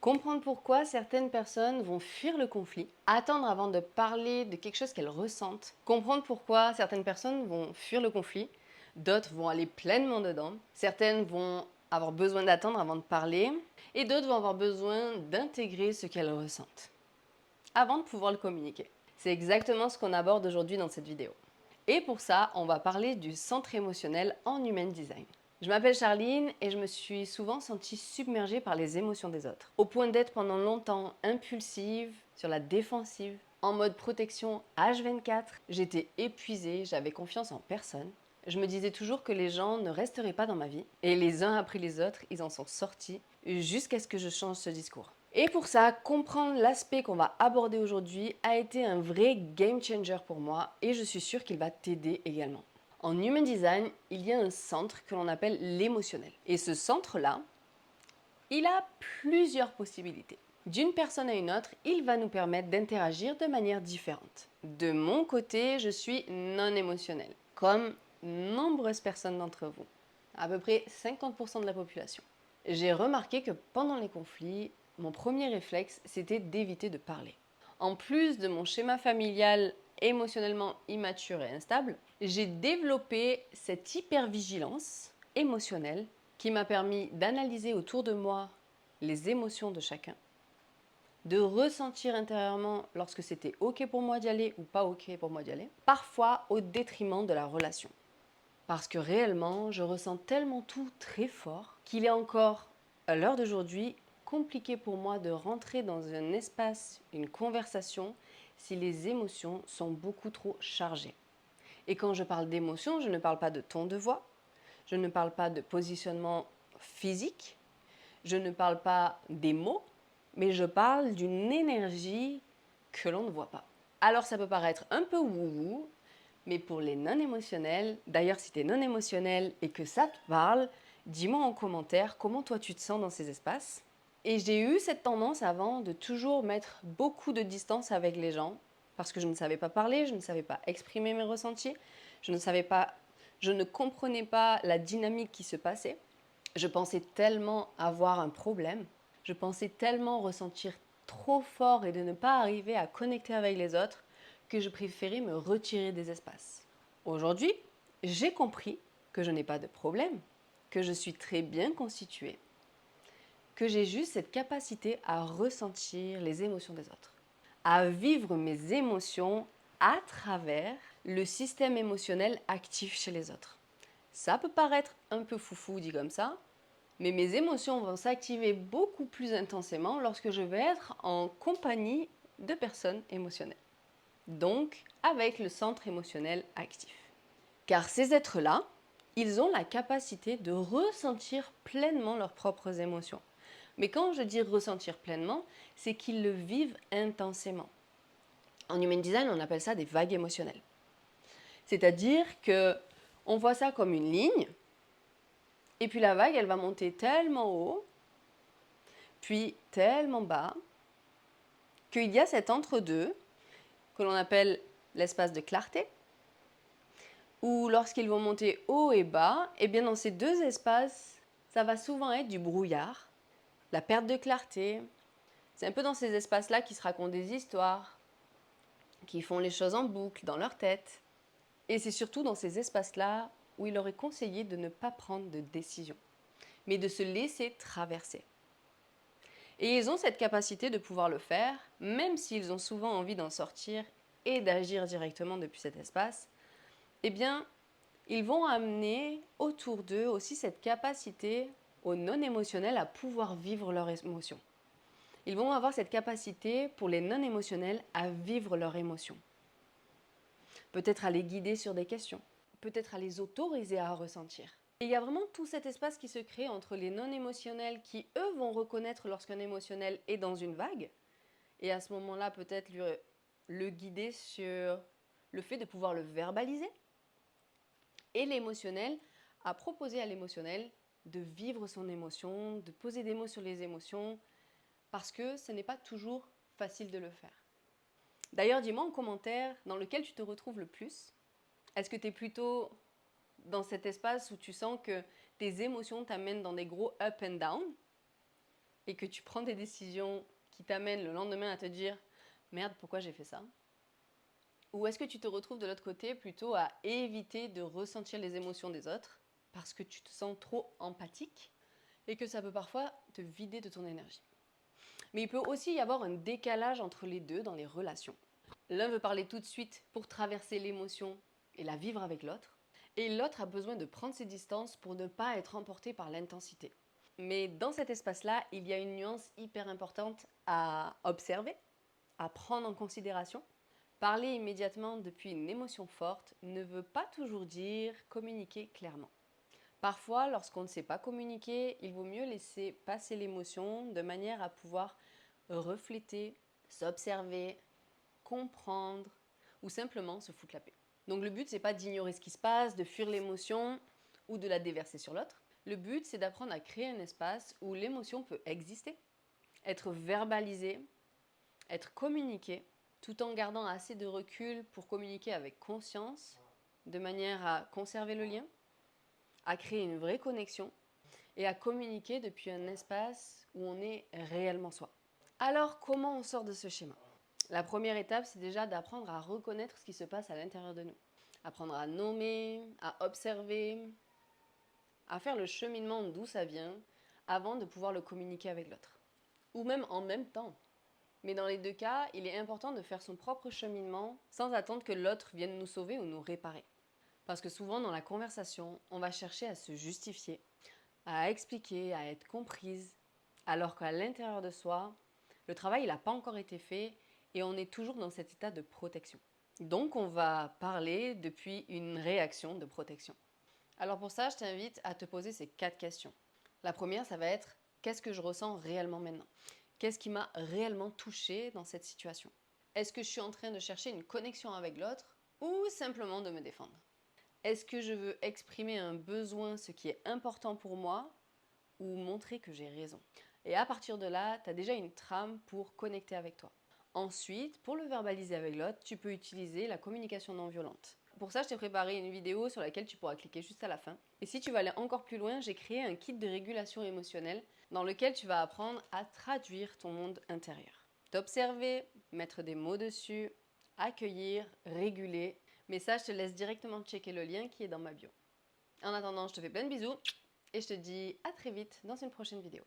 Comprendre pourquoi certaines personnes vont fuir le conflit, attendre avant de parler de quelque chose qu'elles ressentent, comprendre pourquoi certaines personnes vont fuir le conflit, d'autres vont aller pleinement dedans, certaines vont avoir besoin d'attendre avant de parler, et d'autres vont avoir besoin d'intégrer ce qu'elles ressentent, avant de pouvoir le communiquer. C'est exactement ce qu'on aborde aujourd'hui dans cette vidéo. Et pour ça, on va parler du centre émotionnel en Human Design. Je m'appelle Charline et je me suis souvent sentie submergée par les émotions des autres, au point d'être pendant longtemps impulsive, sur la défensive, en mode protection H24. J'étais épuisée, j'avais confiance en personne. Je me disais toujours que les gens ne resteraient pas dans ma vie, et les uns après les autres, ils en sont sortis, jusqu'à ce que je change ce discours. Et pour ça, comprendre l'aspect qu'on va aborder aujourd'hui a été un vrai game changer pour moi, et je suis sûre qu'il va t'aider également. En Human Design, il y a un centre que l'on appelle l'émotionnel. Et ce centre-là, il a plusieurs possibilités. D'une personne à une autre, il va nous permettre d'interagir de manière différente. De mon côté, je suis non émotionnelle, comme nombreuses personnes d'entre vous, à peu près 50% de la population. J'ai remarqué que pendant les conflits, mon premier réflexe, c'était d'éviter de parler. En plus de mon schéma familial émotionnellement immature et instable, j'ai développé cette hypervigilance émotionnelle qui m'a permis d'analyser autour de moi les émotions de chacun, de ressentir intérieurement lorsque c'était OK pour moi d'y aller ou pas OK pour moi d'y aller, parfois au détriment de la relation. Parce que réellement, je ressens tellement tout très fort qu'il est encore, à l'heure d'aujourd'hui, compliqué pour moi de rentrer dans un espace, une conversation, si les émotions sont beaucoup trop chargées. Et quand je parle d'émotions, je ne parle pas de ton de voix, je ne parle pas de positionnement physique, je ne parle pas des mots, mais je parle d'une énergie que l'on ne voit pas. Alors ça peut paraître un peu wou-wou, mais pour les non émotionnels, d'ailleurs si tu es non émotionnel et que ça te parle, dis-moi en commentaire comment toi tu te sens dans ces espaces. Et j'ai eu cette tendance avant de toujours mettre beaucoup de distance avec les gens parce que je ne savais pas parler, je ne savais pas exprimer mes ressentis, je ne comprenais pas la dynamique qui se passait. Je pensais tellement avoir un problème, je pensais tellement ressentir trop fort et de ne pas arriver à connecter avec les autres que je préférais me retirer des espaces. Aujourd'hui, j'ai compris que je n'ai pas de problème, que je suis très bien constituée, que j'ai juste cette capacité à ressentir les émotions des autres, à vivre mes émotions à travers le système émotionnel actif chez les autres. Ça peut paraître un peu foufou dit comme ça, mais mes émotions vont s'activer beaucoup plus intensément lorsque je vais être en compagnie de personnes émotionnelles. Donc, avec le centre émotionnel actif. Car ces êtres-là, ils ont la capacité de ressentir pleinement leurs propres émotions. Mais quand je dis ressentir pleinement, c'est qu'ils le vivent intensément. En Human Design, on appelle ça des vagues émotionnelles. C'est-à-dire que on voit ça comme une ligne, et puis la vague, elle va monter tellement haut, puis tellement bas, qu'il y a cet entre-deux que l'on appelle l'espace de clarté, où lorsqu'ils vont monter haut et bas, et bien dans ces deux espaces, ça va souvent être du brouillard, la perte de clarté. C'est un peu dans ces espaces-là qu'ils se racontent des histoires, qui font les choses en boucle dans leur tête. Et c'est surtout dans ces espaces-là où il leur est conseillé de ne pas prendre de décision, mais de se laisser traverser. Et ils ont cette capacité de pouvoir le faire, même s'ils ont souvent envie d'en sortir et d'agir directement depuis cet espace, eh bien, ils vont amener autour d'eux aussi cette capacité aux non-émotionnels à pouvoir vivre leurs émotions. Ils vont avoir cette capacité pour les non-émotionnels à vivre leurs émotions. Peut-être à les guider sur des questions, peut-être à les autoriser à ressentir. Et il y a vraiment tout cet espace qui se crée entre les non-émotionnels qui, eux, vont reconnaître lorsqu'un émotionnel est dans une vague, et à ce moment-là, peut-être le guider sur le fait de pouvoir le verbaliser, et l'émotionnel à proposer à l'émotionnel de vivre son émotion, de poser des mots sur les émotions, parce que ce n'est pas toujours facile de le faire. D'ailleurs, dis-moi en commentaire dans lequel tu te retrouves le plus. Est-ce que tu es plutôt dans cet espace où tu sens que tes émotions t'amènent dans des gros up and down? et que tu prends des décisions qui t'amènent le lendemain à te dire « Merde, pourquoi j'ai fait ça ?» Ou est-ce que tu te retrouves de l'autre côté plutôt à éviter de ressentir les émotions des autres parce que tu te sens trop empathique et que ça peut parfois te vider de ton énergie? Mais il peut aussi y avoir un décalage entre les deux dans les relations. L'un veut parler tout de suite pour traverser l'émotion et la vivre avec l'autre, et l'autre a besoin de prendre ses distances pour ne pas être emporté par l'intensité. Mais dans cet espace-là, il y a une nuance hyper importante à observer, à prendre en considération. Parler immédiatement depuis une émotion forte ne veut pas toujours dire communiquer clairement. Parfois, lorsqu'on ne sait pas communiquer, il vaut mieux laisser passer l'émotion de manière à pouvoir refléter, s'observer, comprendre ou simplement se foutre la paix. Donc le but, c'est pas d'ignorer ce qui se passe, de fuir l'émotion ou de la déverser sur l'autre. Le but, c'est d'apprendre à créer un espace où l'émotion peut exister, être verbalisée, être communiquée, tout en gardant assez de recul pour communiquer avec conscience, de manière à conserver le lien, à créer une vraie connexion et à communiquer depuis un espace où on est réellement soi. Alors, comment on sort de ce schéma? La première étape, c'est déjà d'apprendre à reconnaître ce qui se passe à l'intérieur de nous. Apprendre à nommer, à observer, à faire le cheminement d'où ça vient avant de pouvoir le communiquer avec l'autre. Ou même en même temps. Mais dans les deux cas, il est important de faire son propre cheminement sans attendre que l'autre vienne nous sauver ou nous réparer. Parce que souvent dans la conversation, on va chercher à se justifier, à expliquer, à être comprise, alors qu'à l'intérieur de soi, le travail n'a pas encore été fait et on est toujours dans cet état de protection. Donc on va parler depuis une réaction de protection. Alors pour ça, je t'invite à te poser ces 4 questions. La première, ça va être qu'est-ce que je ressens réellement maintenant? Qu'est-ce qui m'a réellement touché dans cette situation? Est-ce que je suis en train de chercher une connexion avec l'autre ou simplement de me défendre? Est-ce que je veux exprimer un besoin, ce qui est important pour moi, ou montrer que j'ai raison? Et à partir de là, tu as déjà une trame pour connecter avec toi. Ensuite, pour le verbaliser avec l'autre, tu peux utiliser la communication non violente. Pour ça, je t'ai préparé une vidéo sur laquelle tu pourras cliquer juste à la fin. Et si tu veux aller encore plus loin, j'ai créé un kit de régulation émotionnelle dans lequel tu vas apprendre à traduire ton monde intérieur. T'observer, mettre des mots dessus, accueillir, réguler. Mais ça, je te laisse directement checker le lien qui est dans ma bio. En attendant, je te fais plein de bisous et je te dis à très vite dans une prochaine vidéo.